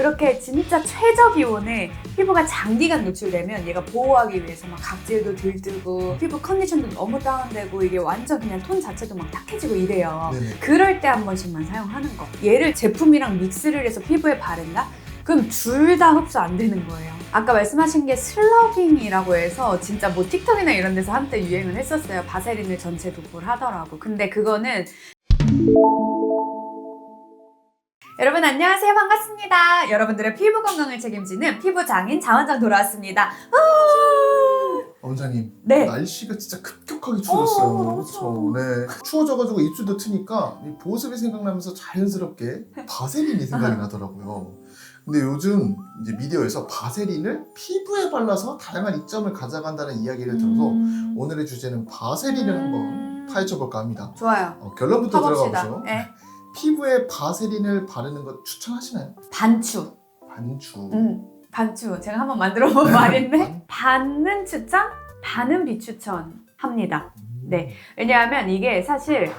그렇게 진짜 최저 기온에 피부가 장기간 노출되면 얘가 보호하기 위해서 막 각질도 들뜨고 피부 컨디션도 너무 다운되고 이게 완전 그냥 톤 자체도 막 탁해지고 이래요. 네네. 그럴 때 한 번씩만 사용하는 거. 얘를 제품이랑 믹스를 해서 피부에 바른다? 그럼 둘 다 흡수 안 되는 거예요. 아까 말씀하신 게 슬러깅이라고 해서 진짜 뭐 틱톡이나 이런 데서 한때 유행을 했었어요. 바세린을 전체 도포를 하더라고. 근데 그거는 여러분 안녕하세요. 반갑습니다. 여러분들의 피부 건강을 책임지는 피부장인 자원장 돌아왔습니다. 원장님, 네. 날씨가 진짜 급격하게 추워졌어요. 너무 그렇죠. 네. 추워져가지고 입술도 트니까 이 보습이 생각나면서 자연스럽게 바세린이 생각이 나더라고요. 근데 요즘 이제 미디어에서 바세린을 피부에 발라서 다양한 이점을 가져간다는 이야기를 들어서 오늘의 주제는 바세린을 한번 파헤쳐볼까 합니다. 좋아요. 결론부터 가봅시다. 들어가보죠. 네. 피부에 바세린을 바르는 것 추천하시나요? 반추. 반추. 반추. 제가 한번 만들어 본 말인데 반은 추천, 반은 비추천합니다. 네. 왜냐하면 이게 사실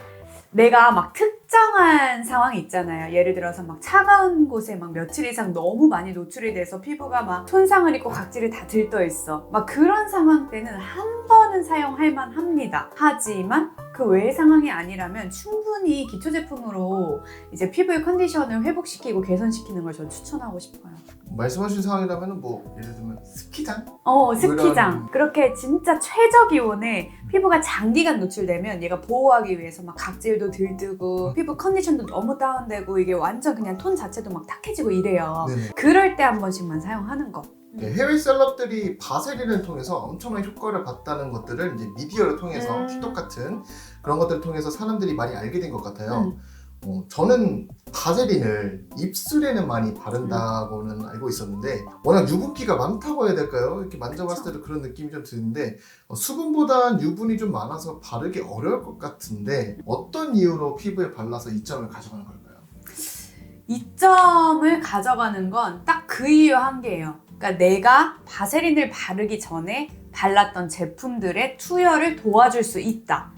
내가 막 특정한 상황이 있잖아요. 예를 들어서 막 차가운 곳에 막 며칠 이상 너무 많이 노출이 돼서 피부가 막 손상을 입고 각질이 다 들떠 있어. 막 그런 상황 때는 한 번은 사용할 만합니다. 하지만 그 외의 상황이 아니라면 충분히 기초 제품으로 이제 피부의 컨디션을 회복시키고 개선시키는 걸 전 추천하고 싶어요. 말씀하신 상황이라면 뭐 예를 들면 스키장? 스키장. 그렇게 진짜 최저 기온에 피부가 장기간 노출되면 얘가 보호하기 위해서 막 각질도 들뜨고 피부 컨디션도 너무 다운되고 이게 완전 그냥 톤 자체도 막 탁해지고 이래요. 네네. 그럴 때 한 번씩만 사용하는 거. 네, 해외 셀럽들이 바세린을 통해서 엄청난 효과를 봤다는 것들을 이제 미디어를 통해서 틱톡 같은 그런 것들을 통해서 사람들이 많이 알게 된 것 같아요. 저는 바세린을 입술에는 많이 바른다고는 알고 있었는데 워낙 유분기가 많다고 해야 될까요? 이렇게 만져봤을 때도 그런 느낌이 좀 드는데 수분보단 유분이 좀 많아서 바르기 어려울 것 같은데 어떤 이유로 피부에 발라서 이점을 가져가는 걸까요? 이점을 가져가는 건 딱 그 이유 한 개예요. 그러니까 내가 바세린을 바르기 전에 발랐던 제품들의 투여를 도와줄 수 있다.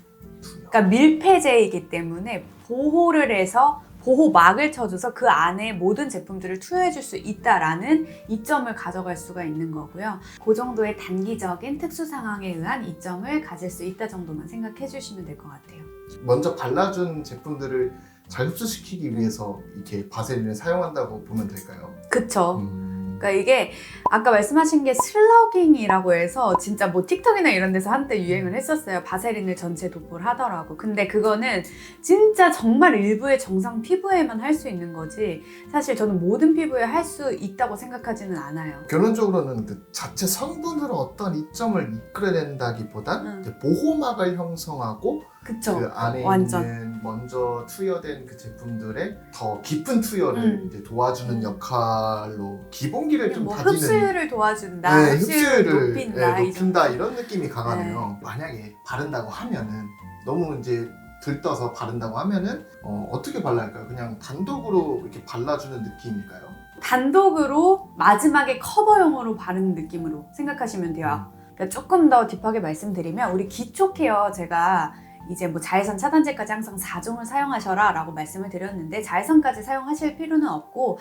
그러니까 밀폐제이기 때문에 보호를 해서 보호막을 쳐줘서 그 안에 모든 제품들을 투여해줄 수 있다라는 이점을 가져갈 수가 있는 거고요. 그 정도의 단기적인 특수 상황에 의한 이점을 가질 수 있다 정도만 생각해 주시면 될 것 같아요. 먼저 발라준 제품들을 잘 흡수시키기 위해서 이렇게 바세린을 사용한다고 보면 될까요? 그쵸. 그러니까 이게 아까 말씀하신 게 슬러깅이라고 해서 진짜 뭐 틱톡이나 이런 데서 한때 유행을 했었어요. 바세린을 전체 도포를 하더라고. 근데 그거는 진짜 정말 일부의 정상 피부에만 할 수 있는 거지 사실 저는 모든 피부에 할 수 있다고 생각하지는 않아요. 결론적으로는 그 자체 성분으로 어떤 이점을 이끌어낸다기보단 이제 보호막을 형성하고 그쵸. 그 안에 완전. 있는 먼저 투여된 그 제품들의 더 깊은 투여를 이제 도와주는 역할로 기본기를 좀 뭐 다지는 흡수율을 도와준다, 네, 흡수율을 높인다, 이 높인다 정도. 이런 느낌이 강하네요. 만약에 바른다고 하면은 너무 이제 들떠서 바른다고 하면은 어떻게 발라야 할까요? 그냥 단독으로 이렇게 발라주는 느낌일까요? 단독으로 마지막에 커버용으로 바르는 느낌으로 생각하시면 돼요. 그러니까 조금 더 딥하게 말씀드리면 우리 기초 케어 제가 이제 뭐 자외선 차단제까지 항상 4종을 사용하셔라 라고 말씀을 드렸는데 자외선까지 사용하실 필요는 없고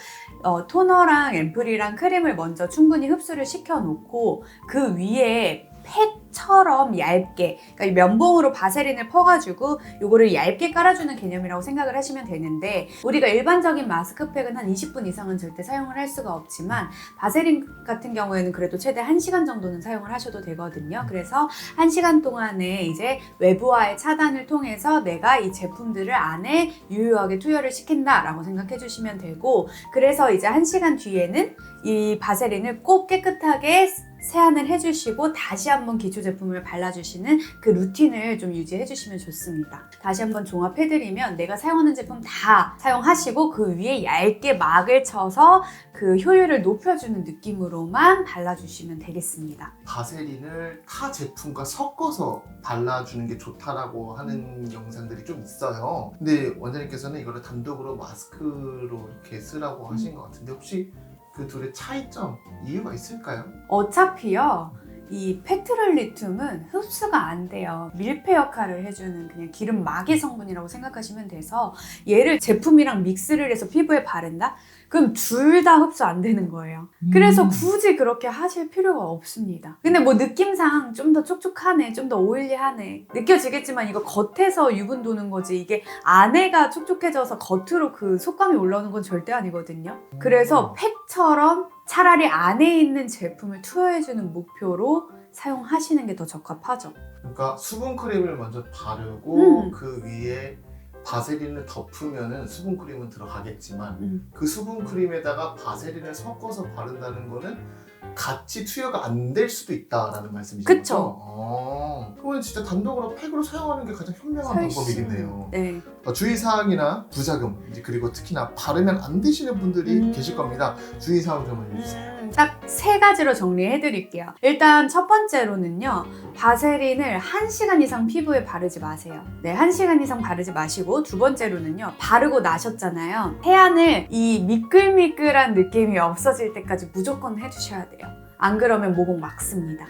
토너랑 앰플이랑 크림을 먼저 충분히 흡수를 시켜 놓고 그 위에 팩처럼 얇게 그러니까 면봉으로 바세린을 퍼가지고 요거를 얇게 깔아주는 개념이라고 생각을 하시면 되는데 우리가 일반적인 마스크팩은 한 20분 이상은 절대 사용을 할 수가 없지만 바세린 같은 경우에는 그래도 최대 1시간 정도는 사용을 하셔도 되거든요. 그래서 1시간 동안에 이제 외부와의 차단을 통해서 내가 이 제품들을 안에 유효하게 투여를 시킨다라고 생각해 주시면 되고 그래서 이제 1시간 뒤에는 이 바세린을 꼭 깨끗하게 세안을 해주시고 다시 한번 기초 제품을 발라주시는 그 루틴을 좀 유지해주시면 좋습니다. 다시 한번 종합해드리면 내가 사용하는 제품 다 사용하시고 그 위에 얇게 막을 쳐서 그 효율을 높여주는 느낌으로만 발라주시면 되겠습니다. 바세린을 타 제품과 섞어서 발라주는 게 좋다라고 하는 영상들이 좀 있어요. 근데 원장님께서는 이거를 단독으로 마스크로 이렇게 쓰라고 하신 것 같은데 혹시 그 둘의 차이점, 이유가 있을까요? 어차피요 이 페트롤리튬은 흡수가 안 돼요. 밀폐 역할을 해주는 그냥 기름 막이 성분이라고 생각하시면 돼서 얘를 제품이랑 믹스를 해서 피부에 바른다? 그럼 둘 다 흡수 안 되는 거예요. 그래서 굳이 그렇게 하실 필요가 없습니다. 근데 뭐 느낌상 좀 더 촉촉하네, 좀 더 오일리하네 느껴지겠지만 이거 겉에서 유분 도는 거지 이게 안에가 촉촉해져서 겉으로 그 속감이 올라오는 건 절대 아니거든요. 그래서 팩처럼 차라리 안에 있는 제품을 투여해주는 목표로 사용하시는 게 더 적합하죠. 그러니까 수분 크림을 먼저 바르고 그 위에 바세린을 덮으면은 수분 크림은 들어가겠지만 그 수분 크림에다가 바세린을 섞어서 바른다는 거는 같이 투여가 안 될 수도 있다라는 말씀이시죠? 그쵸. 그러면 진짜 단독으로 팩으로 사용하는 게 가장 현명한 방법이겠네요. 네. 주의사항이나 부작용 그리고 특히나 바르면 안 되시는 분들이 계실 겁니다. 주의사항 좀 알려주세요. 딱 3가지로 정리해 드릴게요. 일단 첫 번째로는요. 바세린을 1시간 이상 피부에 바르지 마세요. 네, 1시간 이상 바르지 마시고 두 번째로는요. 바르고 나셨잖아요. 세안을 이 미끌미끌한 느낌이 없어질 때까지 무조건 해주셔야 돼요. 안 그러면 모공 막습니다.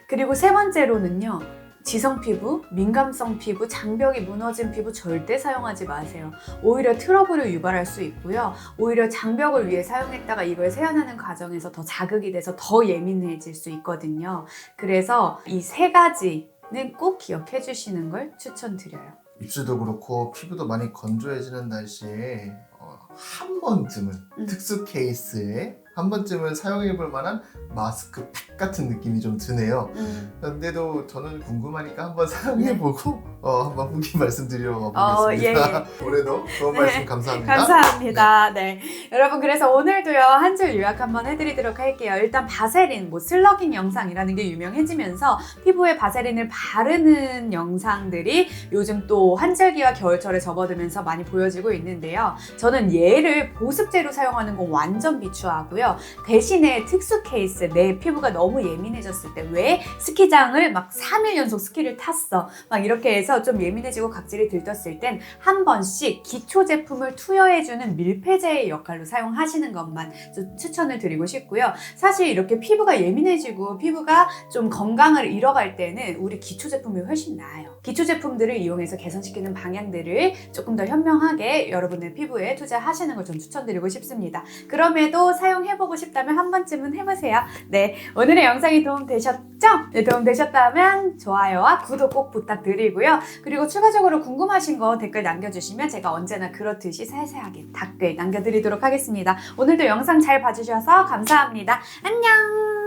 그리고 세 번째로는요. 지성 피부, 민감성 피부, 장벽이 무너진 피부 절대 사용하지 마세요. 오히려 트러블을 유발할 수 있고요. 오히려 장벽을 위해 사용했다가 이걸 세안하는 과정에서 더 자극이 돼서 더 예민해질 수 있거든요. 그래서 이 3가지는 꼭 기억해 주시는 걸 추천드려요. 입술도 그렇고 피부도 많이 건조해지는 날씨에 한 번쯤은 특수 케이스에 한 번쯤은 사용해볼 만한 마스크팩 같은 느낌이 좀 드네요. 근데도 저는 궁금하니까 한번 사용해보고 한번 후기 말씀드리러 와보겠습니다. 예. 올해도 좋은 말씀 감사합니다. 감사합니다. 네. 여러분 그래서 오늘도요 한 줄 요약 한번 해드리도록 할게요. 일단 바세린, 슬러깅 영상이라는 게 유명해지면서 피부에 바세린을 바르는 영상들이 요즘 또 환절기와 겨울철에 접어들면서 많이 보여지고 있는데요. 저는 얘를 보습제로 사용하는 건 완전 비추하고요. 대신에 특수 케이스, 내 피부가 너무 예민해졌을 때 왜 스키장을 막 3일 연속 스키를 탔어 막 이렇게 해서 좀 예민해지고 각질이 들떴을 땐 한 번씩 기초 제품을 투여해주는 밀폐제의 역할로 사용하시는 것만 좀 추천을 드리고 싶고요. 사실 이렇게 피부가 예민해지고 피부가 좀 건강을 잃어갈 때는 우리 기초 제품이 훨씬 나아요. 기초 제품들을 이용해서 개선시키는 방향들을 조금 더 현명하게 여러분의 피부에 투자하시는 걸 좀 추천드리고 싶습니다. 그럼에도 사용해보고 싶다면 한 번쯤은 해보세요. 네, 오늘의 영상이 도움되셨죠? 네, 도움되셨다면 좋아요와 구독 꼭 부탁드리고요. 그리고 추가적으로 궁금하신 거 댓글 남겨주시면 제가 언제나 그렇듯이 세세하게 답글 남겨드리도록 하겠습니다. 오늘도 영상 잘 봐주셔서 감사합니다. 안녕!